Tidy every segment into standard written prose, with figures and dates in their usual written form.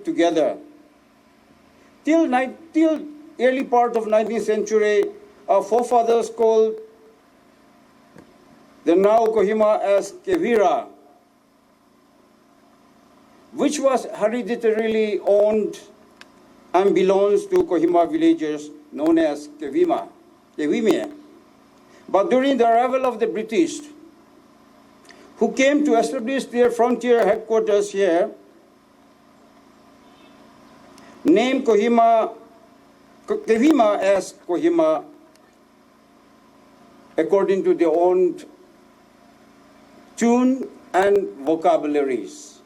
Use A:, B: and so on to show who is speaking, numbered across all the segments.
A: Together. Till early part of 19th century, our forefathers called the now Kohima as Kevira, which was hereditarily owned and belongs to Kohima villagers known as Kevime. But during the arrival of the British, who came to establish their frontier headquarters here, named Kevime as Kohima according to their own tune and vocabularies.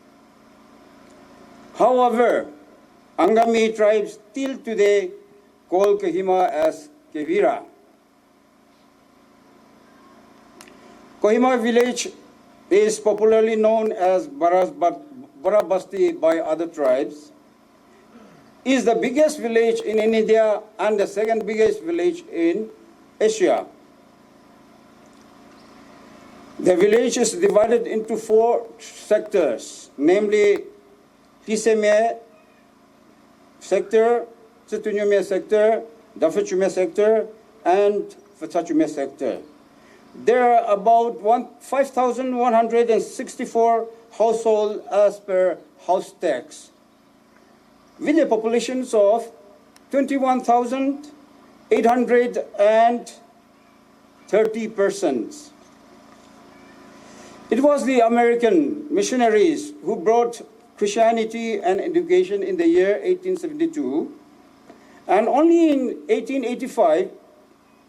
A: However, Angami tribes till today call Kohima as Kevira. Kohima village is popularly known as Barabasti by other tribes, is the biggest village in India and the second biggest village in Asia. The village is divided into 4 sectors, namely Tiseme sector, Situnyume sector, Dafachume sector, and Fatsachume sector. There are about 5,164 households as per house tax, with a population of 21,830 persons. It was the American missionaries who brought Christianity and education in the year 1872, and only in 1885,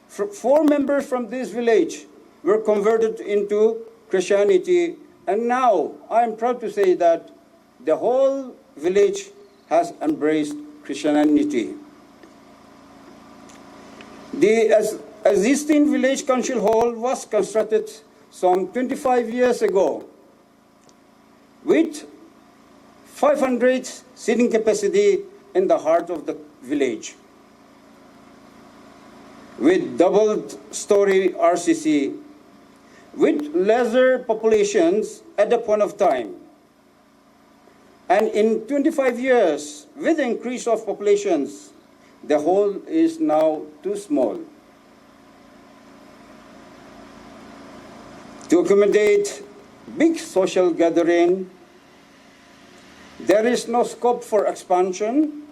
A: 4 members from this village were converted into Christianity, and now I am proud to say that the whole village has embraced Christianity. The existing village council hall was constructed some 25 years ago with 500 seating capacity in the heart of the village, with double-story RCC, with lesser populations at the point of time. And in 25 years, with the increase of populations, the hall is now too small to accommodate big social gathering. There is no scope for expansion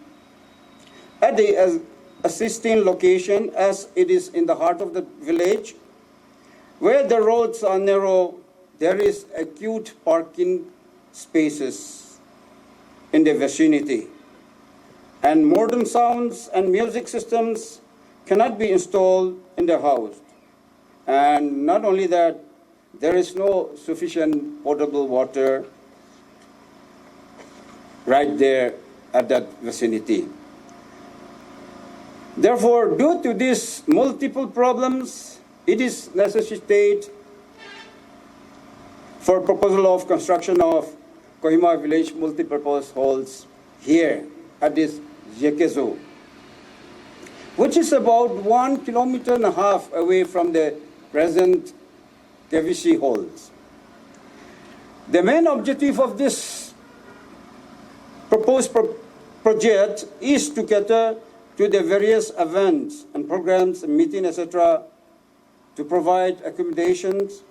A: at the existing location, as it is in the heart of the village, where the roads are narrow. There is acute parking spaces in the vicinity, and modern sounds and music systems cannot be installed in the house. And not only that, there is no sufficient potable water right there at that vicinity. Therefore, due to these multiple problems, it is necessitated for proposal of construction of Kohima village multipurpose halls here at this Jekezo, which is about 1.5 kilometers away from the present Kevishi halls. The main objective of this proposed project is to cater to the various events and programs and meetings, etc., to provide accommodations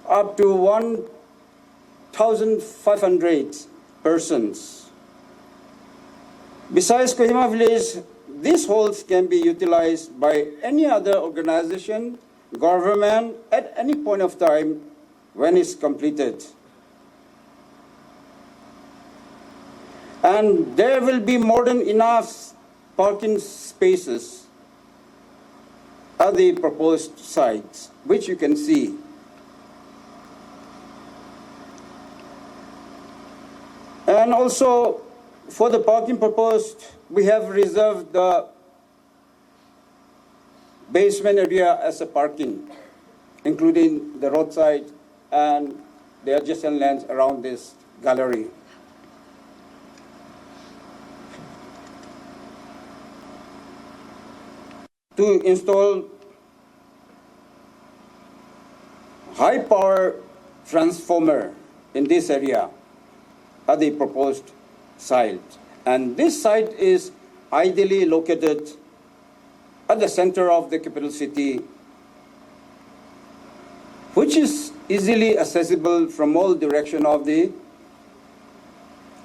A: up to 1,500 persons. Besides Kohima village, these halls can be utilized by any other organization, government, at any point of time when it's completed. And there will be more than enough parking spaces at the proposed sites, which you can see. And also, for the parking proposed, we have reserved the basement area as a parking, including the roadside and the adjacent lands around this gallery. To install high power transformer in this area at the proposed site. And this site is ideally located at the center of the capital city, which is easily accessible from all directions of the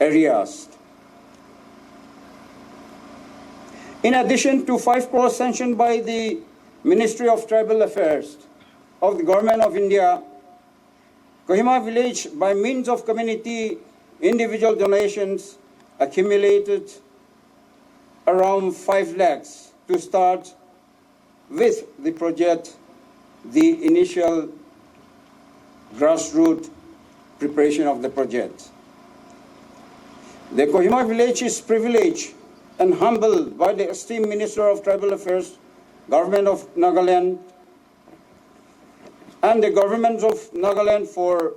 A: areas. In addition to 5 crores sanctioned by the Ministry of Tribal Affairs of the Government of India, Kohima village, by means of community individual donations, accumulated around 5 lakhs to start with the project, the initial grassroots preparation of the project. The Kohima village is privileged and humbled by the esteemed Minister of Tribal Affairs, Government of Nagaland, and the Government of Nagaland for...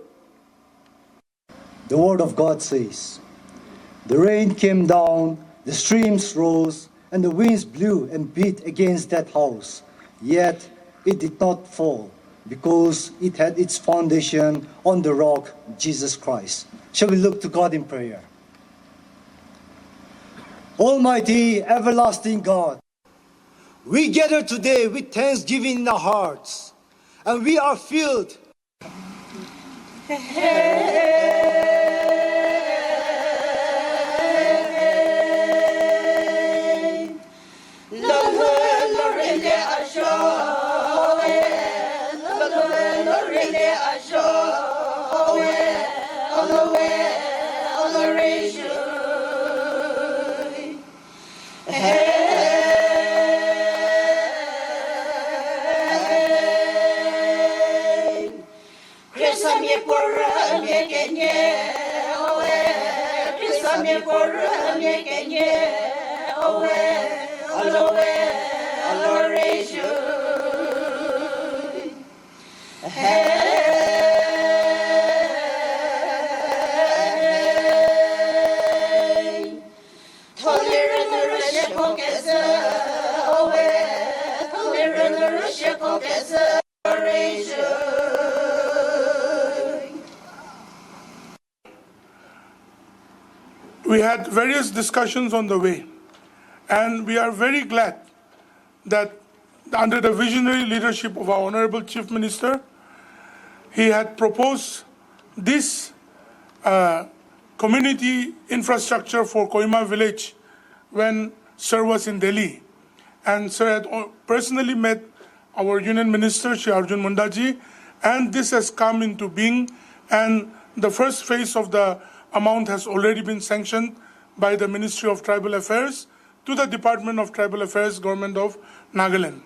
B: The Word of God says, "The rain came down, the streams rose, and the winds blew and beat against that house. Yet it did not fall, because it had its foundation on the rock, Jesus Christ." Shall we look to God in prayer? Almighty, everlasting God, we gather today with thanksgiving in our hearts, and we are filled.
C: We had various discussions on the way, and we are very glad that under the visionary leadership of our Honorable Chief Minister, he had proposed this community infrastructure for Kohima village when Sir was in Delhi. And Sir had personally met our Union Minister, Shri Arjun Mundaji, and this has come into being, and the first phase of the amount has already been sanctioned by the Ministry of Tribal Affairs to the Department of Tribal Affairs, Government of Nagaland.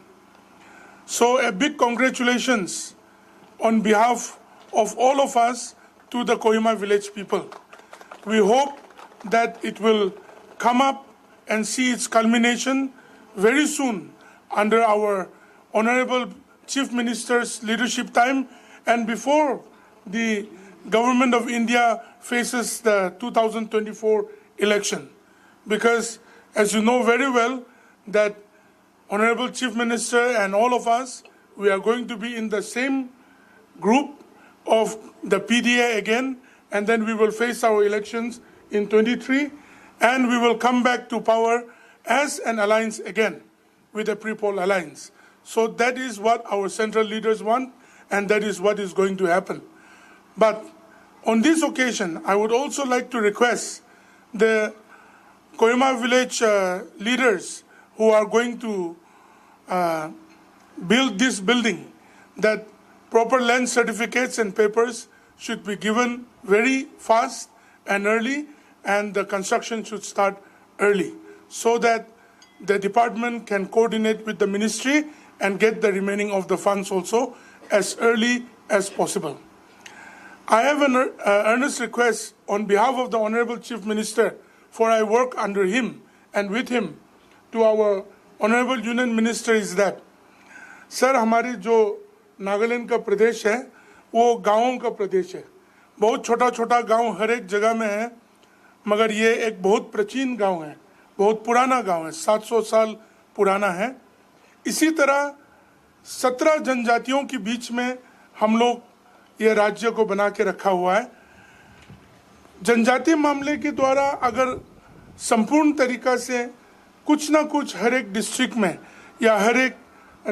C: So a big congratulations on behalf of all of us to the Kohima village people. We hope that it will come up and see its culmination very soon under our Honorable Chief Minister's leadership time and before the Government of India faces the 2024 election. Because as you know very well that Honorable Chief Minister and all of us, we are going to be in the same group of the PDA again, and then we will face our elections in 23, and we will come back to power as an alliance again with the pre-poll alliance. So that is what our central leaders want, and that is what is going to happen. But on this occasion, I would also like to request the Kohima village leaders who are going to build this building that proper land certificates and papers should be given very fast and early, and the construction should start early so that the department can coordinate with the ministry and get the remaining of the funds also as early as possible. I have an earnest request on behalf of the Honorable Chief Minister, for I work under him and with him, to our Honorable Union Minister is that, sir हमारे जो नागालैंड का प्रदेश है वो गांवों का प्रदेश है, बहुत छोटा छोटा गांव हर एक जगह में है, मगर ये एक बहुत प्राचीन गांव है, बहुत पुराना गांव है, 700 साल पुराना है। इसी तरह 17 जनजातियों के बीच में हम लोग ये राज्य को बना के रखा हुआ है। जनजातीय मामले के द्वारा अगर संपूर्ण तरीका से कुछ ना कुछ हर एक डिस्ट्रिक्ट में या हर एक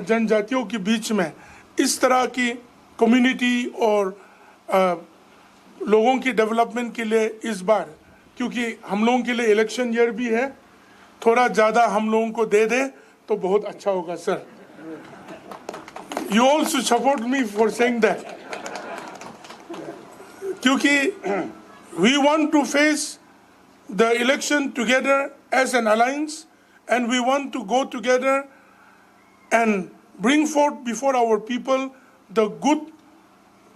C: जनजातियों के बीच में इस तरह की कम्युनिटी और लोगों की डेवलपमेंट के लिए इस बार, क्योंकि हम लोगों के लिए इलेक्शन ईयर भी है, थोड़ा ज़्यादा हम लोगों को दे दे तो बहुत अच्छा होगा sir. You also support me for saying that, क्योंकि we want to face the election together as an alliance, and we want to go together and bring forth before our people the good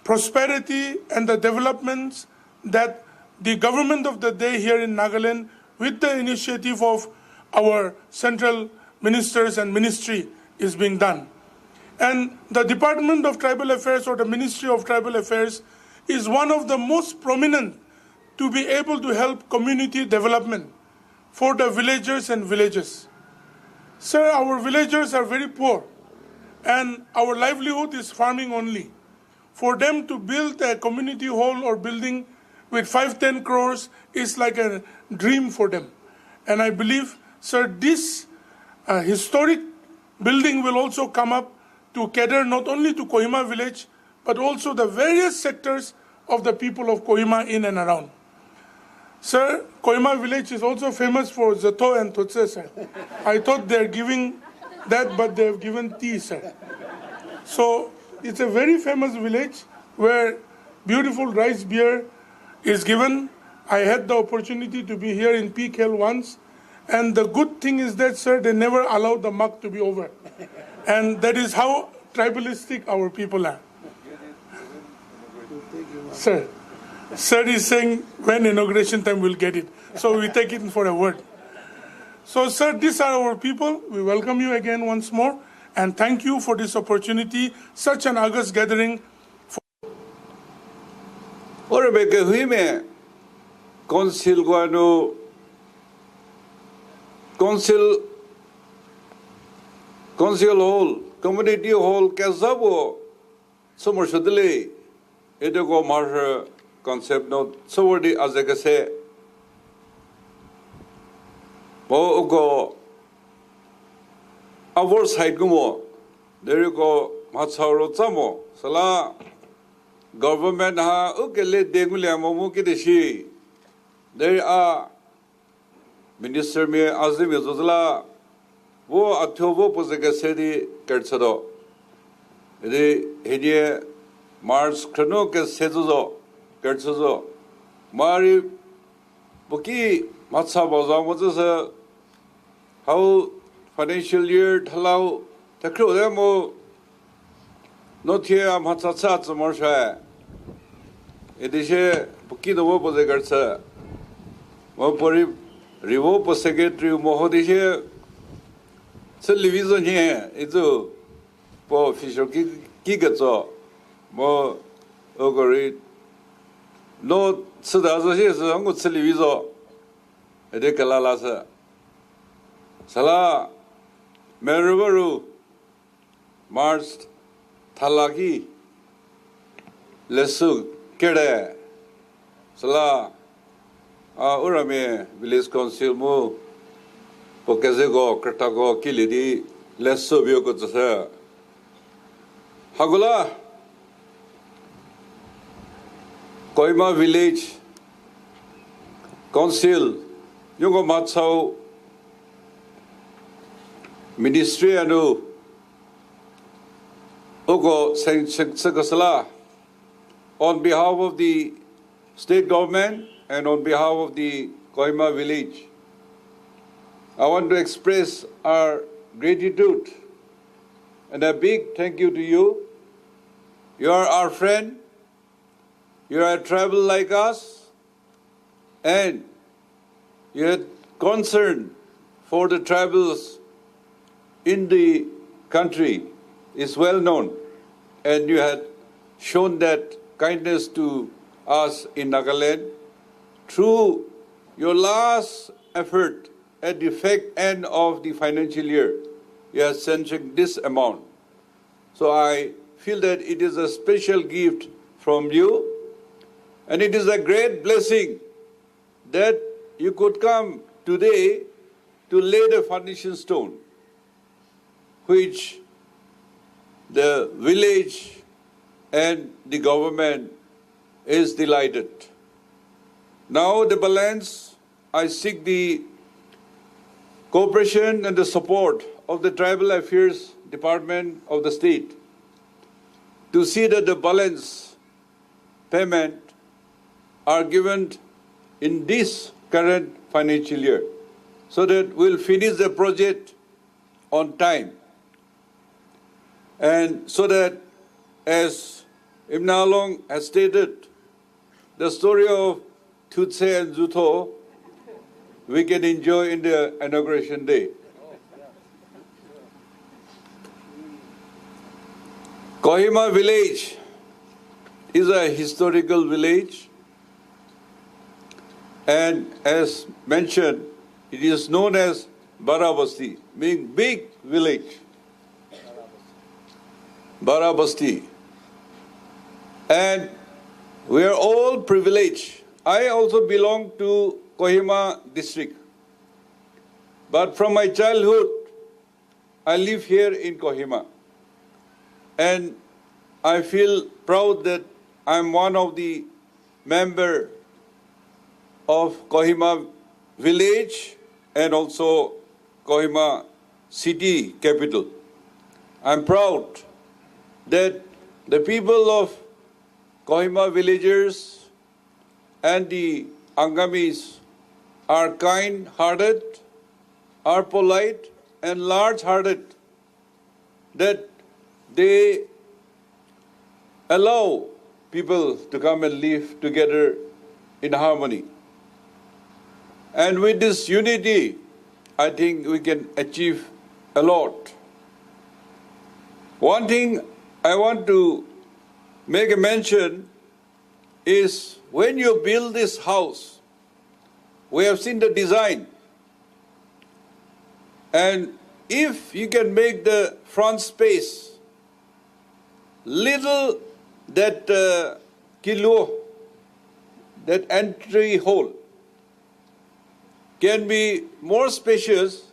C: prosperity and the developments that the government of the day here in Nagaland, with the initiative of our central ministers and ministry, is being done. And the Department of Tribal Affairs or the Ministry of Tribal Affairs is one of the most prominent to be able to help community development for the villagers and villages. Sir, our villagers are very poor and our livelihood is farming only. For them to build a community hall or building with 5-10 crores is like a dream for them. And I believe, sir, this historic building will also come up to cater not only to Kohima village, but also the various sectors of the people of Kohima in and around. Sir, Kohima village is also famous for Zato and Thotse, sir. I thought they're giving that, but they've given tea, sir. So it's a very famous village where beautiful rice beer is given. I had the opportunity to be here in Peak Hill once, and the good thing is that, sir, they never allow the mug to be over. And that is how tribalistic our people are. Sir is saying when inauguration time we'll get it. So we take it for a word. So, sir, these are our people. We welcome you again once more. And thank you for this opportunity, such an August gathering.
D: Ora beke huime council guano council hall, community hall kazabo somorshadle edego mar concept no sawadi azagase bo go our side gumo there go matsaro tsamo sala government ha ukele degule amomu kideshi there are minister me azim yozla wo athobo pozagase di kertsado ede hedie mars khno ke sezo kertso mari boki matsa baza mozasa how financial year thalau takro demo nothia matsa cha morsha edise boki do boze kertsa mo pori rivo secretary mohodishe television here izo po official ki gazo mo ogori no sudazo she sangu television ede kalala sa sala merubaru mars thalaki lesu kede sala urame village council mo pokazego kratago kilidi lesu bio ko tsa hagula Kohima village council yungo matsau ministry anu ogo sakasala on behalf of the state government and on behalf of the Kohima village, I want to express our gratitude and a big thank you to you. You are our friend. You are a tribal like us, and your concern for the tribals in the country is well known, and you had shown that kindness to us in Nagaland through your last effort at the end of the financial year. You have sanctioned this amount. So I feel that it is a special gift from you, and it is a great blessing that you could come today to lay the foundation stone, which the village and the government is delighted. Now the balance, I seek the cooperation and the support of the Tribal Affairs Department of the state to see that the balance payment are given in this current financial year, so that we'll finish the project on time. And so that, as Ibn Along has stated, the story of Thutse and Zutho, we can enjoy in the inauguration day. Kohima village is a historical village, and as mentioned, it is known as Barabasti, meaning big village. Barabasti. And we are all privileged. I also belong to Kohima district. But from my childhood, I live here in Kohima. And I feel proud that I'm one of the members of Kohima village and also Kohima city capital. I'm proud that the people of Kohima villagers and the Angamis are kind-hearted, are polite and large-hearted, that they allow people to come and live together in harmony. And with this unity, I think we can achieve a lot. One thing I want to make a mention is when you build this house, we have seen the design. And if you can make the front space little, that kilo, that entry hole, can be more spacious,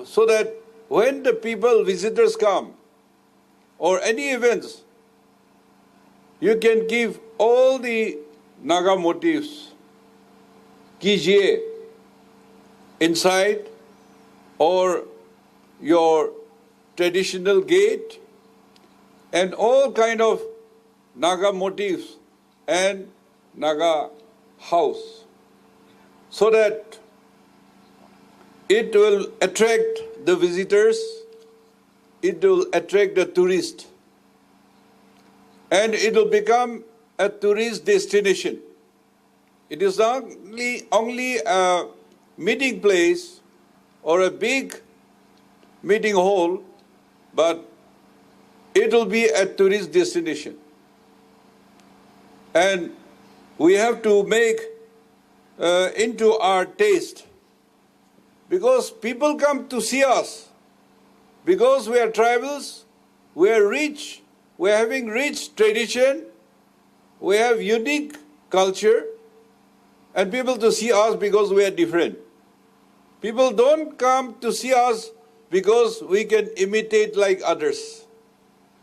D: so that when the people, visitors come, or any events, you can give all the Naga motifs, kijiye, inside, or your traditional gate, and all kind of Naga motifs and Naga house, so that it will attract the visitors, it will attract the tourists, and it will become a tourist destination. It is not only a meeting place or a big meeting hall, but it will be a tourist destination. And we have to make into our taste, because people come to see us, because we are tribals, we are rich, we are having rich tradition, we have unique culture, and people to see us because we are different. People don't come to see us because we can imitate like others.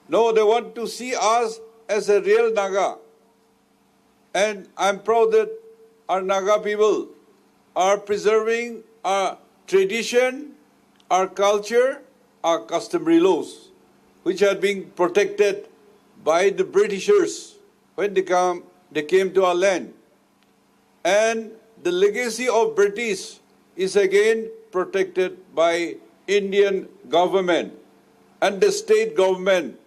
D: No, they want to see us as a real Naga. And I'm proud that our Naga people are preserving our tradition, our culture, our customary laws, which are being protected by the Britishers when they came to our land. And the legacy of British is again protected by Indian government and the state government.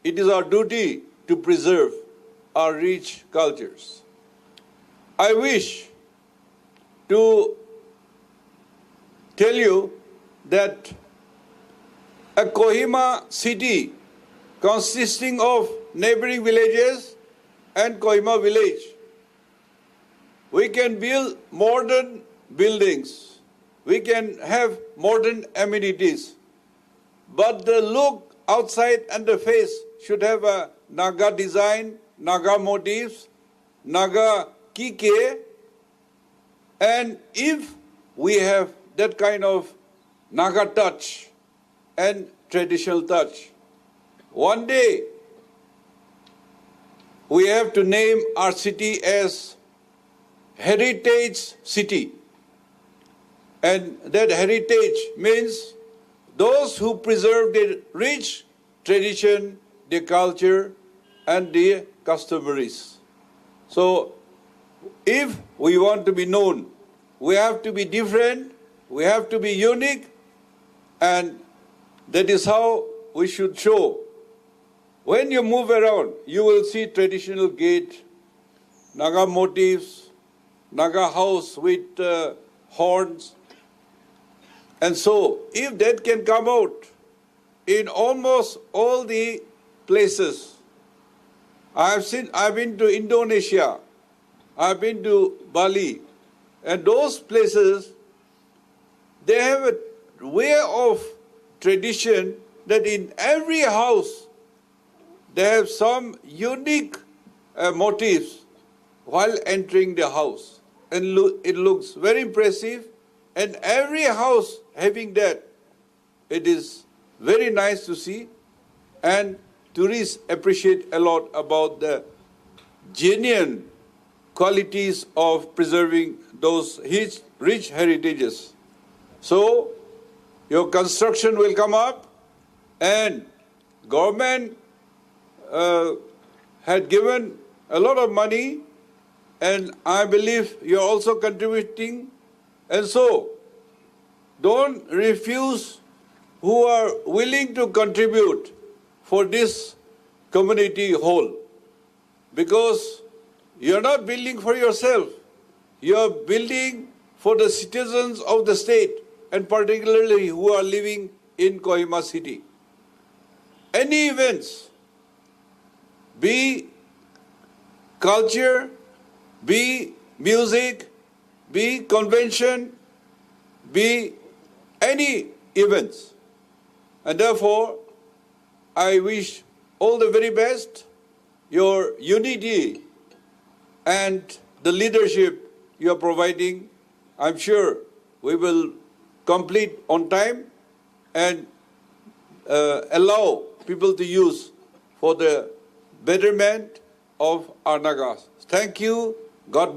D: It is our duty to preserve our rich cultures. I wish to tell you that a Kohima city consisting of neighboring villages and Kohima village We can build modern buildings. We can have modern amenities. But the look outside and the face should have a Naga design, Naga motifs, Naga kike. And if we have that kind of Naga touch and traditional touch, one day we have to name our city as Heritage City. And that heritage means those who preserve their rich tradition, their culture, and their customaries. So, if we want to be known, we have to be different, we have to be unique, and that is how we should show. When you move around, you will see traditional gate, Naga motifs, Naga house with horns. And so, if that can come out in almost all the places, I've been to Indonesia, I've been to Bali, and those places, they have a way of tradition that in every house, they have some unique motifs while entering the house. And it looks very impressive. And every house having that, it is very nice to see. And tourists appreciate a lot about the genuine qualities of preserving those rich heritages. So, your construction will come up, and government had given a lot of money, and I believe you're also contributing. And so, don't refuse who are willing to contribute for this community whole, because you're not building for yourself, you're building for the citizens of the state, and particularly who are living in Kohima city. Any events, be culture, be music, be convention, be any events. And therefore, I wish all the very best, your unity and the leadership you are providing. I'm sure we will complete on time and allow people to use for the betterment of our Nagas. Thank you. God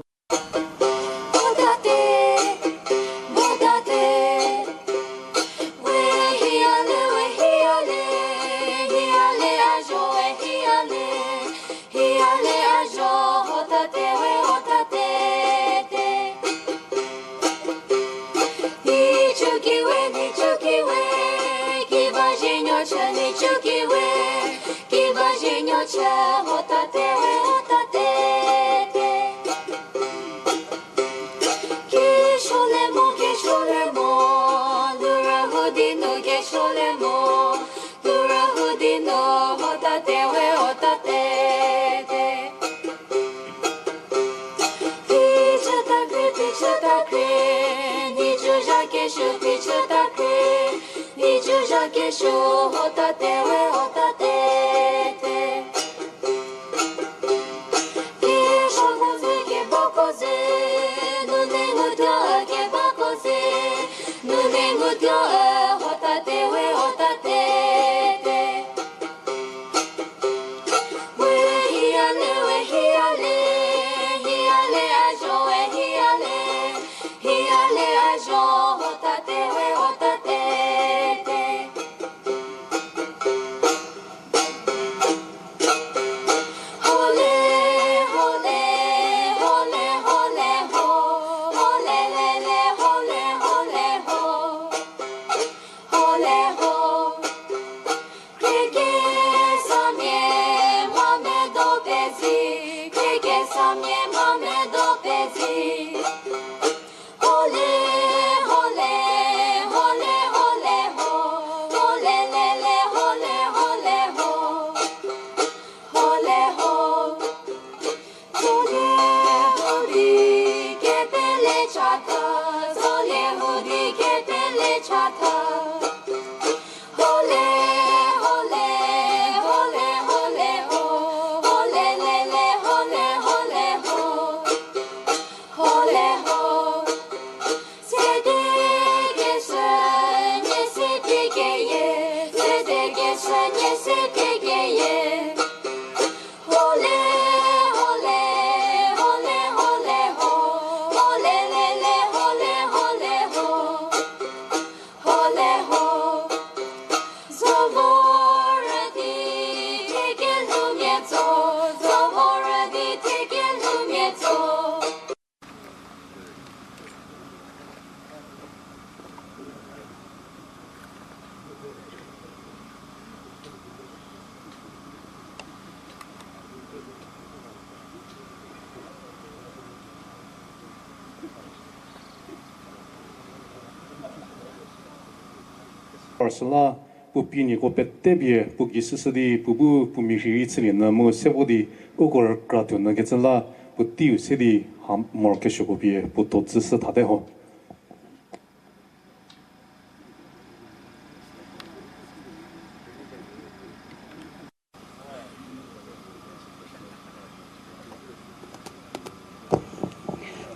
E: 二十啦，不比你个别特别不给实施的不明是一次的那么些我的我个人搞的那个真啦不丢些的还没给学个别不多知识他的好。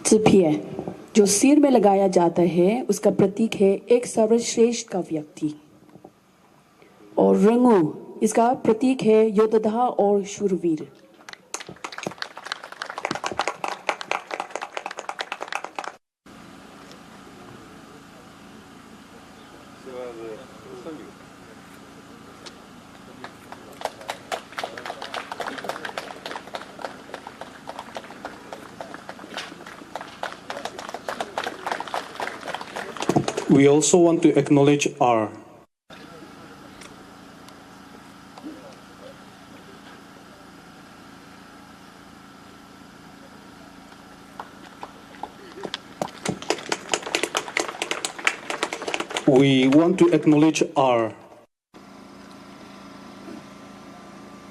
F: चिपिए जो सिर में लगाया जाता है उसका प्रतीक है एक सर्वश्रेष्ठ का व्यक्ति और रंगू इसका प्रतीक है योद्धा और शूरवीर।
E: We also want to acknowledge our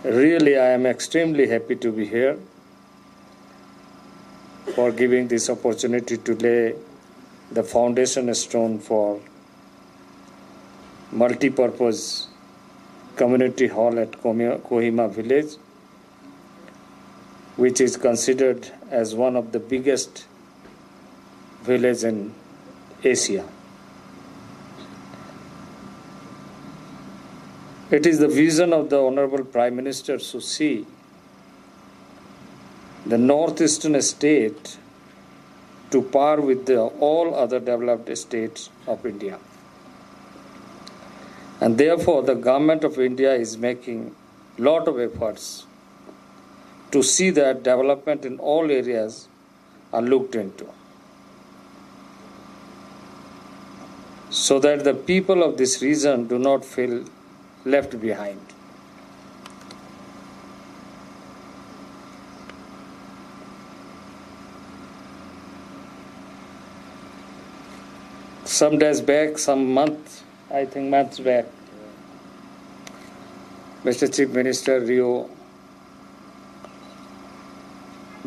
G: Really, I am extremely happy to be here for giving this opportunity to lay the foundation stone for multi-purpose community hall at Kohima village, which is considered as one of the biggest villages in Asia. It is the vision of the Honorable Prime Minister to see the northeastern state to par with all other developed states of India. And therefore, the government of India is making a lot of efforts to see that development in all areas are looked into, so that the people of this region do not feel left behind. Some days back, months back, Mr. Chief Minister Rio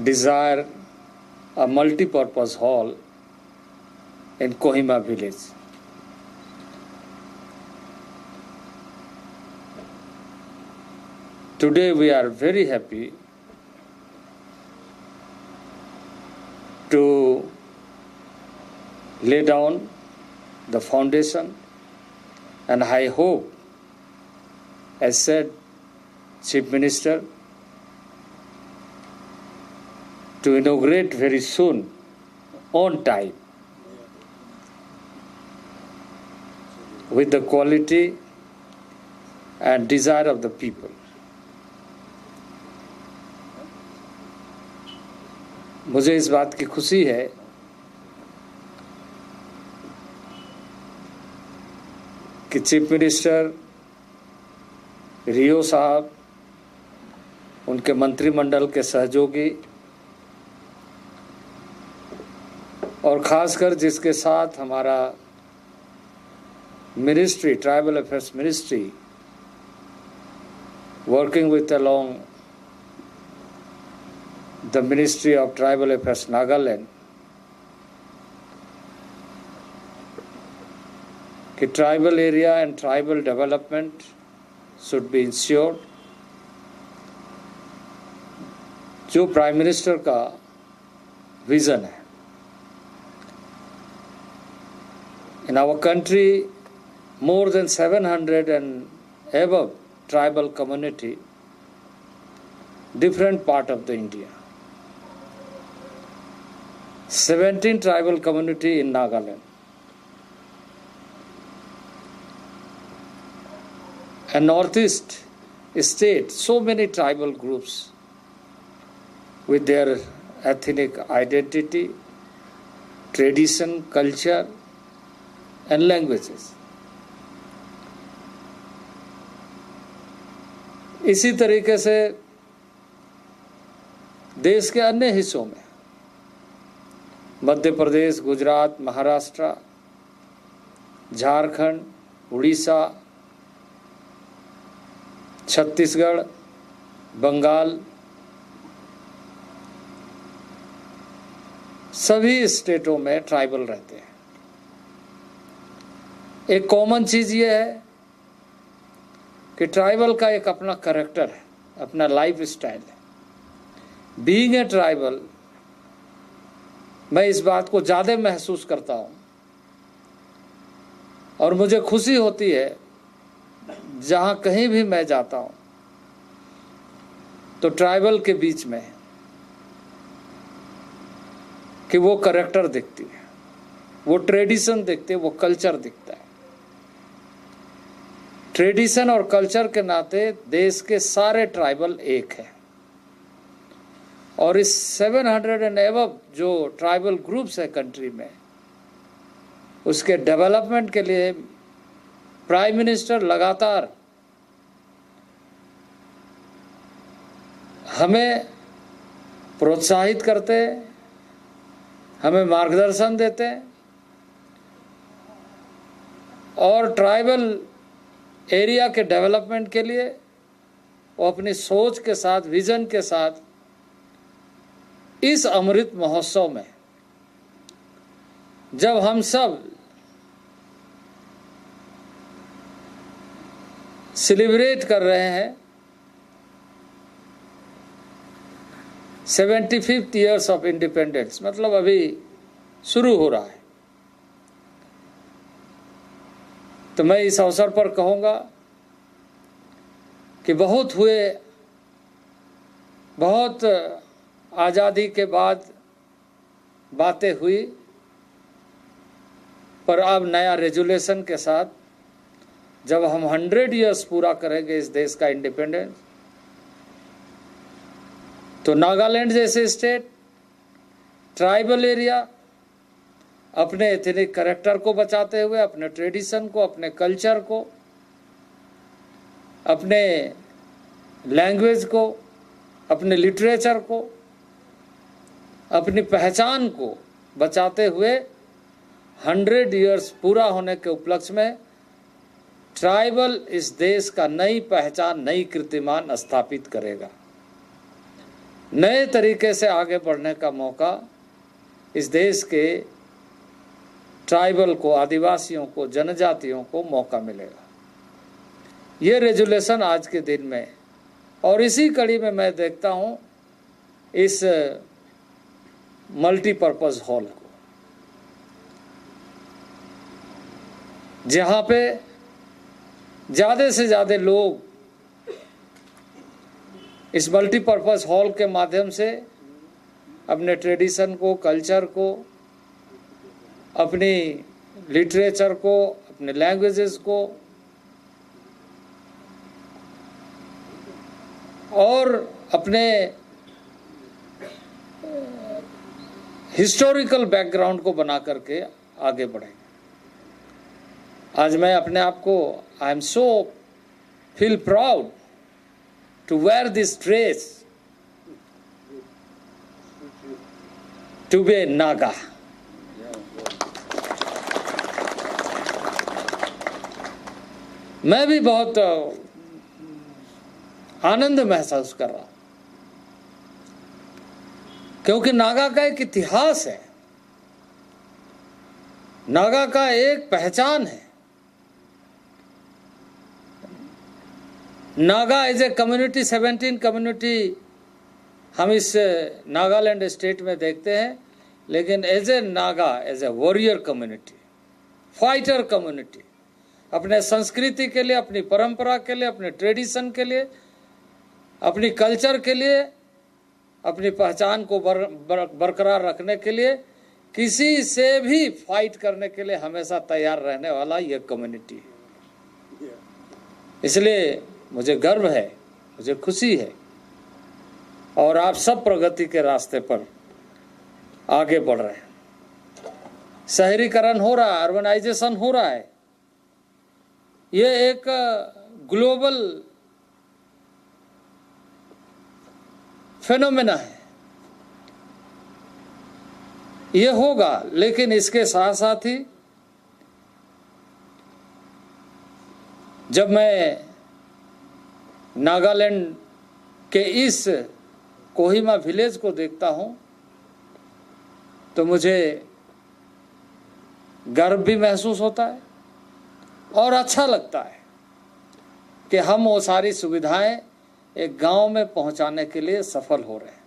G: desired a multi-purpose hall in Kohima village. Today we are very happy to lay down the foundation, and I hope, as said Chief Minister, to inaugurate very soon on time with the quality and desire of the people. मुझे इस बात की खुशी है कि chief minister रियो साहब, उनके मंत्रिमंडल के सहयोगी और खासकर जिसके साथ हमारा ministry, tribal affairs ministry, working with along the Ministry of Tribal Affairs Nagaland, कि tribal area and tribal development should be ensured. जो प्राइम मिनिस्टर का विजन है, in our country more than 700 and above tribal community, different part of the India. 17 tribal community in Nagaland. And northeast state, so many tribal groups with their ethnic identity, tradition, culture, and languages. इसी तरीके से देश के अन्य हिस्सों में मध्य प्रदेश, गुजरात, महाराष्ट्र, झारखंड, उड़ीसा, छत्तीसगढ़, बंगाल, सभी स्टेटों में ट्राइबल रहते हैं। एक कॉमन चीज़ ये है कि ट्राइबल का एक अपना कैरेक्टर है, अपना लाइफ स्टाइल है। बीइंग ए ट्राइबल, मैं इस बात को ज़्यादा महसूस करता हूँ और मुझे खुशी होती है जहाँ कहीं भी मैं जाता हूँ तो ट्राइबल के बीच में कि वो कैरेक्टर दिखती है, वो ट्रेडिशन दिखते है, वो कल्चर दिखता है। ट्रेडिशन और कल्चर के नाते देश के सारे ट्राइबल एक है और इस 700 एंड एबव जो ट्राइबल ग्रुप्स है कंट्री में, उसके डेवलपमेंट के लिए प्राइम मिनिस्टर लगातार हमें प्रोत्साहित करते हैं, हमें मार्गदर्शन देते हैं और ट्राइबल एरिया के डेवलपमेंट के लिए वो अपनी सोच के साथ, विजन के साथ इस अमृत महोत्सव में जब हम सब सेलिब्रेट कर रहे हैं 75th ईयर्स ऑफ इंडिपेंडेंस, मतलब अभी शुरू हो रहा है, तो मैं इस अवसर पर कहूँगा कि बहुत हुए, बहुत आज़ादी के बाद बातें हुई, पर अब नया रेजुलेशन के साथ जब हम 100 ईयर्स पूरा करेंगे इस देश का इंडिपेंडेंस, तो नागालैंड जैसे स्टेट, ट्राइबल एरिया अपने एथनिक कैरेक्टर को बचाते हुए, अपने ट्रेडिशन को, अपने कल्चर को, अपने लैंग्वेज को, अपने लिटरेचर को, अपनी पहचान को बचाते हुए 100 ईयर्स पूरा होने के उपलक्ष्य में ट्राइबल इस देश का नई पहचान, नई कीर्तिमान स्थापित करेगा। नए तरीके से आगे बढ़ने का मौका इस देश के ट्राइबल को, आदिवासियों को, जनजातियों को मौका मिलेगा। ये रेजुलेशन आज के दिन में, और इसी कड़ी में मैं देखता हूँ इस मल्टीपर्पज़ हॉल को, जहाँ पे ज़्यादा से ज़्यादा लोग इस मल्टीपर्पज़ हॉल के माध्यम से अपने ट्रेडिशन को, कल्चर को, अपनी लिटरेचर को, अपने लैंग्वेजेस को और अपने हिस्टोरिकल बैकग्राउंड को बना करके आगे बढ़ेंगे। आज मैं अपने आप को, I am so feel proud to wear this dress, to be a Naga. मैं भी बहुत आनंद महसूस कर रहा हूं, क्योंकि नागा का एक इतिहास है, नागा का एक पहचान है। Naga as a community, 17 community हम इस नागालैंड स्टेट में देखते हैं, लेकिन as a Naga, as a warrior community, fighter community, अपने संस्कृति के लिए, अपनी परंपरा के लिए, अपने ट्रेडिशन के लिए, अपनी कल्चर के लिए, अपनी पहचान को बरकरार रखने के लिए, किसी से भी फाइट करने के लिए हमेशा तैयार रहने वाला ये कम्युनिटी है। इसलिए मुझे गर्व है, मुझे खुशी है, और आप सब प्रगति के रास्ते पर आगे बढ़ रहे हैं। शहरीकरण हो रहा है, अर्बनाइजेशन हो रहा है, ये एक ग्लोबल फेनोमेना है, ये होगा, लेकिन इसके साथ साथ ही जब मैं नागालैंड के इस कोहिमा विलेज को देखता हूँ तो मुझे गर्व भी महसूस होता है और अच्छा लगता है कि हम वो सारी सुविधाएं एक गांव में पहुंचाने के लिए सफल हो रहे हैं।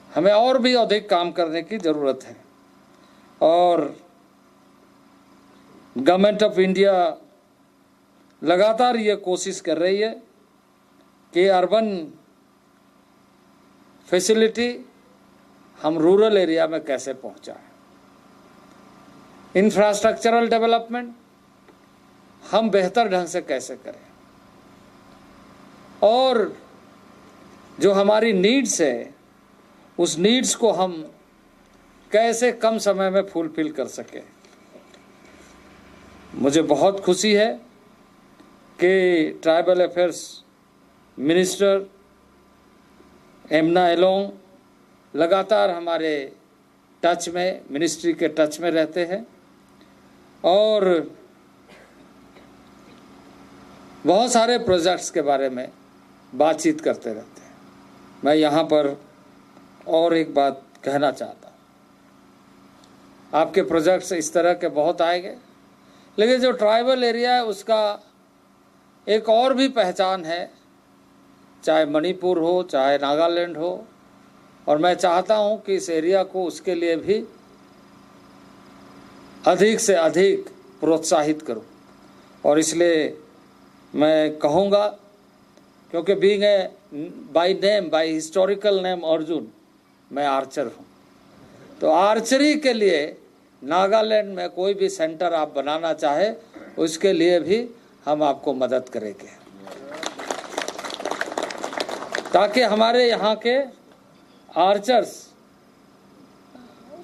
G: हमें और भी अधिक काम करने की ज़रूरत है और गवर्नमेंट ऑफ इंडिया लगातार ये कोशिश कर रही है कि अर्बन फैसिलिटी हम रूरल एरिया में कैसे पहुंचाएं। इंफ्रास्ट्रक्चरल डेवलपमेंट हम बेहतर ढंग से कैसे करें और जो हमारी नीड्स है उस नीड्स को हम कैसे कम समय में फुलफिल कर सकें। मुझे बहुत खुशी है कि ट्राइबल अफेयर्स मिनिस्टर एमना एलोंग लगातार हमारे टच में, मिनिस्ट्री के टच में रहते हैं और बहुत सारे प्रोजेक्ट्स के बारे में बातचीत करते रहते हैं। मैं यहाँ पर और एक बात कहना चाहता हूँ, आपके प्रोजेक्ट्स इस तरह के बहुत आएंगे, लेकिन जो ट्राइबल एरिया है उसका एक और भी पहचान है, चाहे मणिपुर हो चाहे नागालैंड हो, और मैं चाहता हूँ कि इस एरिया को उसके लिए भी अधिक से अधिक प्रोत्साहित करूँ। और इसलिए मैं कहूँगा, क्योंकि being a by name, by historical name Arjun, मैं आर्चर हूँ, तो आर्चरी के लिए नागालैंड में कोई भी सेंटर आप बनाना चाहे उसके लिए भी हम आपको मदद करेंगे, ताकि हमारे यहाँ के आर्चर्स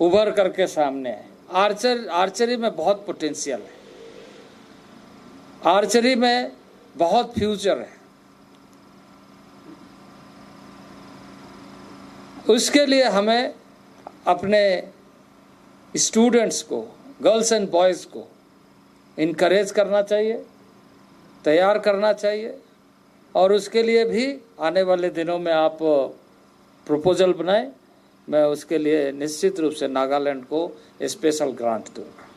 G: उभर करके सामने आए। आर्चरी में बहुत पोटेंशियल है, आर्चरी में बहुत फ्यूचर है। उसके लिए हमें अपने स्टूडेंट्स को, गर्ल्स एंड बॉयज़ को इनकरेज करना चाहिए, तैयार करना चाहिए, और उसके लिए भी आने वाले दिनों में आप प्रपोजल बनाएं। मैं उसके लिए निश्चित रूप से नागालैंड को स्पेशल ग्रांट दूंगा।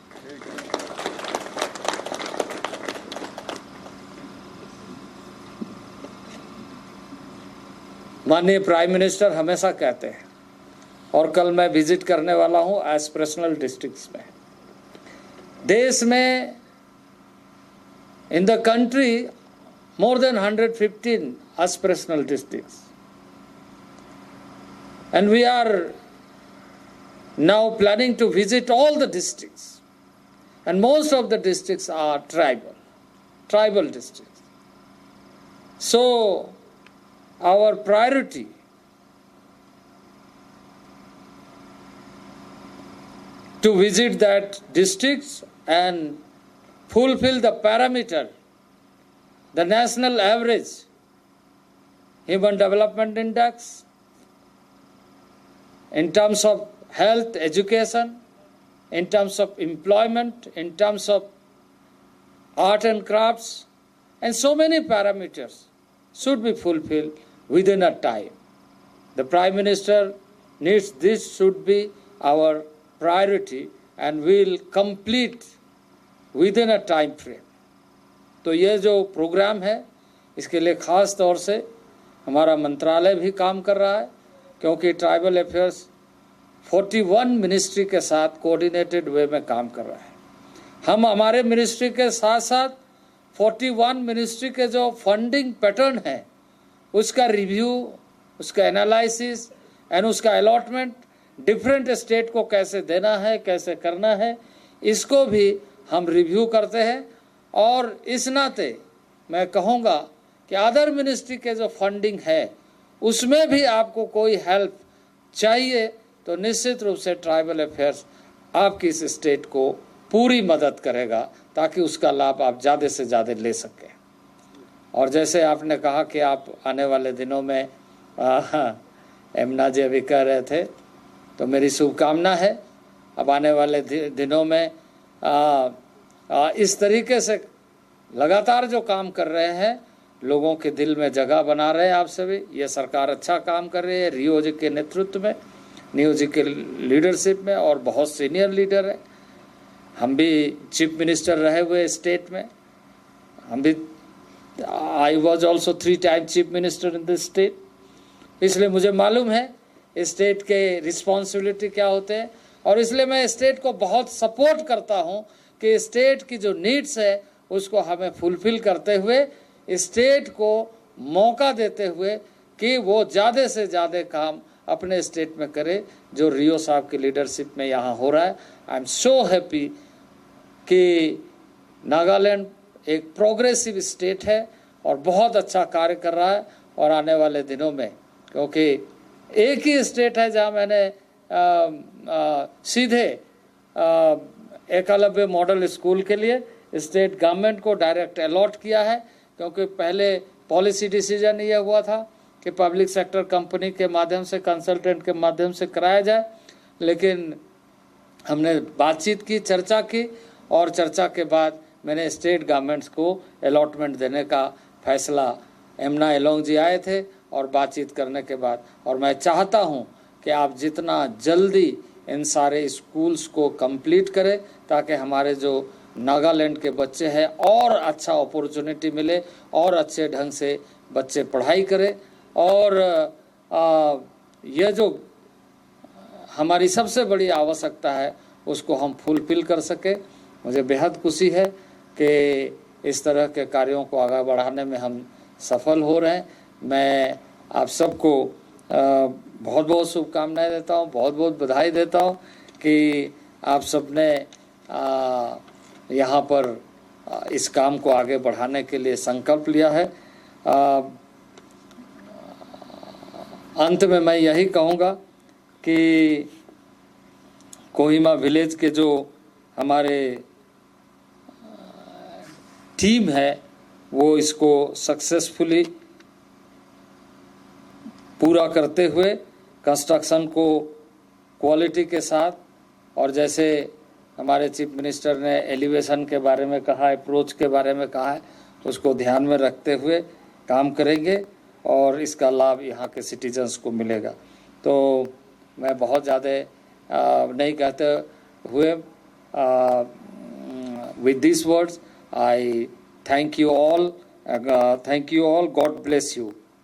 G: माननीय प्राइम मिनिस्टर हमेशा कहते हैं, और कल मैं विजिट करने वाला हूं एस्पिरेशनल डिस्ट्रिक्ट्स में, देश में in the country more than 115 aspirational districts, and we are now planning to visit all the districts, and most of the districts are tribal districts. So our priority to visit that districts and fulfill the parameter, the national average human development index in terms of health, education, in terms of employment, in terms of art and crafts, and so many parameters should be fulfilled within a time. The Prime Minister needs this should be our priority, and we will complete within a time frame. तो ये जो programme है इसके लिए ख़ास तौर से हमारा मंत्रालय भी काम कर रहा है, क्योंकि ट्राइबल अफेयर्स 41 मिनिस्ट्री के साथ कोऑर्डिनेटेड वे में काम कर रहा है। हम हमारे मिनिस्ट्री के साथ साथ 41 मिनिस्ट्री के जो फंडिंग पैटर्न है उसका रिव्यू, उसका एनालिसिस एंड उसका अलॉटमेंट डिफरेंट स्टेट को कैसे देना है, कैसे करना है, इसको भी हम रिव्यू करते हैं। और इस नाते मैं कहूँगा कि अदर मिनिस्ट्री के जो फंडिंग है उसमें भी आपको कोई हेल्प चाहिए तो निश्चित रूप से ट्राइबल अफेयर्स आपकी इस स्टेट को पूरी मदद करेगा, ताकि उसका लाभ आप ज़्यादा से ज़्यादा ले सकें। और जैसे आपने कहा कि आप आने वाले दिनों में एमना जी अभी कह रहे थे, तो मेरी शुभकामना है अब आने वाले दिनों में इस तरीके से लगातार जो काम कर रहे हैं, लोगों के दिल में जगह बना रहे हैं आप सभी। ये सरकार अच्छा काम कर रही है रियो जी के नेतृत्व में, नियो जी के लीडरशिप में, और बहुत सीनियर लीडर है। हम भी चीफ मिनिस्टर रहे हुए स्टेट में, हम भी I was also 3 time chief minister in this state, इसलिए मुझे मालूम है स्टेट के रिस्पॉन्सिबिलिटी क्या होते हैं। और इसलिए मैं स्टेट को बहुत सपोर्ट करता हूं कि स्टेट की जो नीड्स है उसको हमें फुलफिल करते हुए, स्टेट को मौका देते हुए कि वो ज़्यादा से ज़्यादा काम अपने स्टेट में करे जो रियो साहब की लीडरशिप में यहाँ हो रहा है। आई एम सो हैप्पी कि नागालैंड एक प्रोग्रेसिव स्टेट है और बहुत अच्छा कार्य कर रहा है। और आने वाले दिनों में, क्योंकि एक ही स्टेट है जहाँ मैंने सीधे एकलव्य मॉडल स्कूल के लिए स्टेट गवर्नमेंट को डायरेक्ट अलॉट किया है, क्योंकि पहले पॉलिसी डिसीजन ये हुआ था कि पब्लिक सेक्टर कंपनी के माध्यम से, कंसल्टेंट के माध्यम से कराया जाए, लेकिन हमने बातचीत की, चर्चा की, और चर्चा के बाद मैंने स्टेट गवर्नमेंट्स को अलॉटमेंट देने का फैसला, एमना एलोंग जी आए थे और बातचीत करने के बाद, और मैं चाहता हूं कि आप जितना जल्दी इन सारे स्कूल्स को कंप्लीट करें ताकि हमारे जो नागालैंड के बच्चे हैं और अच्छा अपॉर्चुनिटी मिले और अच्छे ढंग से बच्चे पढ़ाई करें। और यह जो हमारी सबसे बड़ी आवश्यकता है उसको हम फुलफिल कर सके। मुझे बेहद खुशी है कि इस तरह के कार्यों को आगे बढ़ाने में हम सफल हो रहे हैं। मैं आप सबको बहुत बहुत शुभकामनाएं देता हूं, बहुत बहुत बधाई देता हूं कि आप सबने यहाँ पर इस काम को आगे बढ़ाने के लिए संकल्प लिया है। अंत में मैं यही कहूँगा कि कोहिमा विलेज के जो हमारे टीम है वो इसको सक्सेसफुली पूरा करते हुए कंस्ट्रक्शन को क्वालिटी के साथ, और जैसे हमारे चीफ मिनिस्टर ने एलिवेशन के बारे में कहा, अप्रोच के बारे में कहा है, उसको ध्यान में रखते हुए काम करेंगे और इसका लाभ यहाँ के सिटीजन्स को मिलेगा। तो मैं बहुत ज़्यादा नहीं कहते हुए, with these words I thank you all, God bless you.